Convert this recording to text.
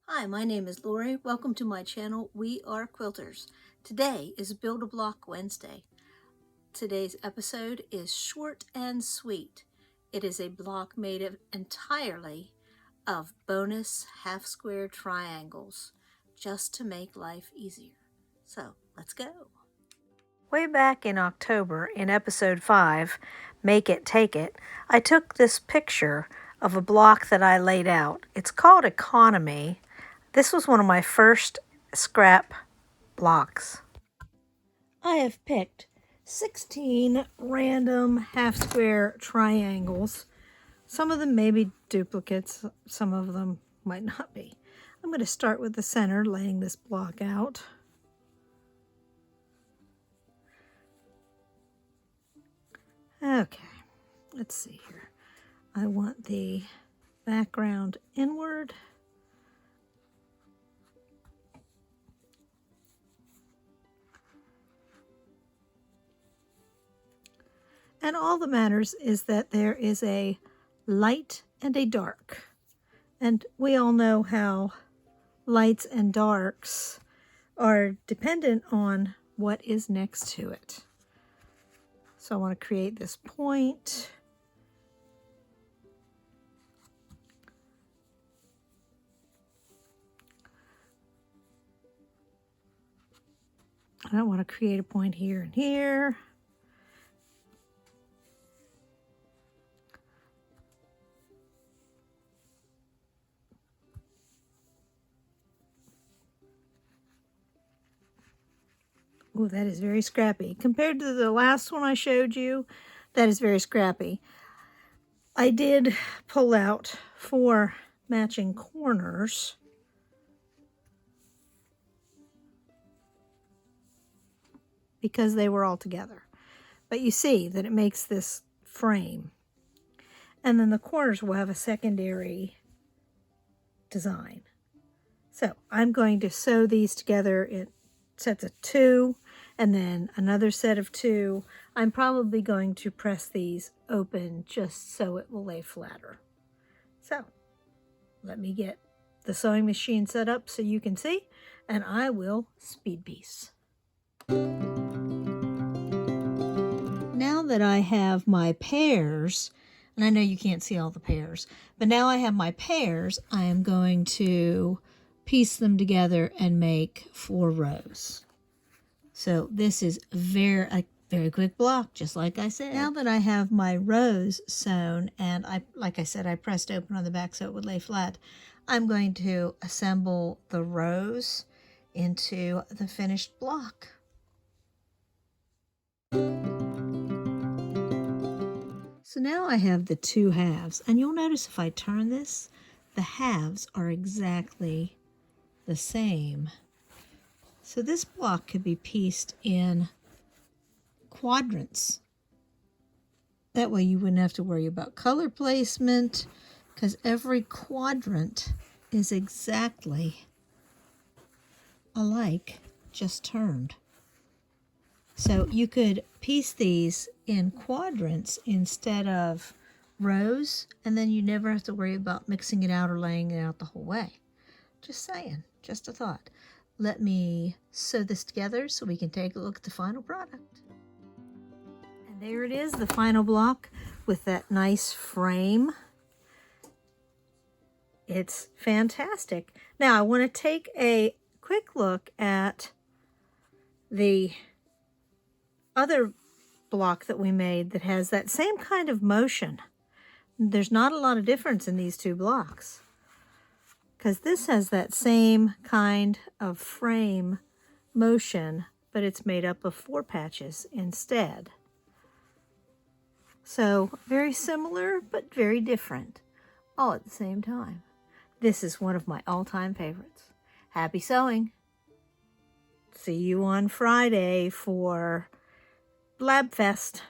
Hi, my name is Lori. Welcome to my channel, We Are Quilters. Today is Build-A-Block Wednesday. Today's episode is short and sweet. It is a block made entirely of bonus half-square triangles, just to make life easier. So, let's go. Way back in October, in episode 5, Make It, Take It, I took this picture of a block that I laid out. It's called Economy. This was one of my first scrap blocks. I have picked 16 random half-square triangles. Some of them may be duplicates, some of them might not be. I'm going to start with the center, laying this block out. Okay, let's see here. I want the background inward. And all that matters is that there is a light and a dark. And we all know how lights and darks are dependent on what is next to it. So I want to create this point. I want to create a point here and here. Oh, that is very scrappy. Compared to the last one I showed you, that is very scrappy. I did pull out 4 matching corners. Because they were all together. But you see that it makes this frame. And then the corners will have a secondary design. So I'm going to sew these together in sets of 2 and then another set of 2. I'm probably going to press these open just so it will lay flatter. So let me get the sewing machine set up so you can see, and I will speed piece. Now that I have my pairs, and I know you can't see all the pairs, but now I have my pairs, I am going to piece them together and make 4 rows. So this is a very quick block, just like I said. Now that I have my rows sewn, and like I said, I pressed open on the back so it would lay flat, I'm going to assemble the rows into the finished block. So now I have the 2 halves, and you'll notice if I turn this, the halves are exactly the same. So this block could be pieced in quadrants. That way you wouldn't have to worry about color placement, because every quadrant is exactly alike, just turned. So you could piece these in quadrants instead of rows, and then you never have to worry about mixing it out or laying it out the whole way. Just saying, just a thought. Let me sew this together so we can take a look at the final product. And there it is, the final block with that nice frame. It's fantastic. Now I want to take a quick look at the other block that we made that has that same kind of motion. There's not a lot of difference in these 2 blocks, because this has that same kind of frame motion, but it's made up of 4 patches instead. So very similar, but very different, all at the same time. This is one of my all-time favorites. Happy sewing! See you on Friday for Blab Fest.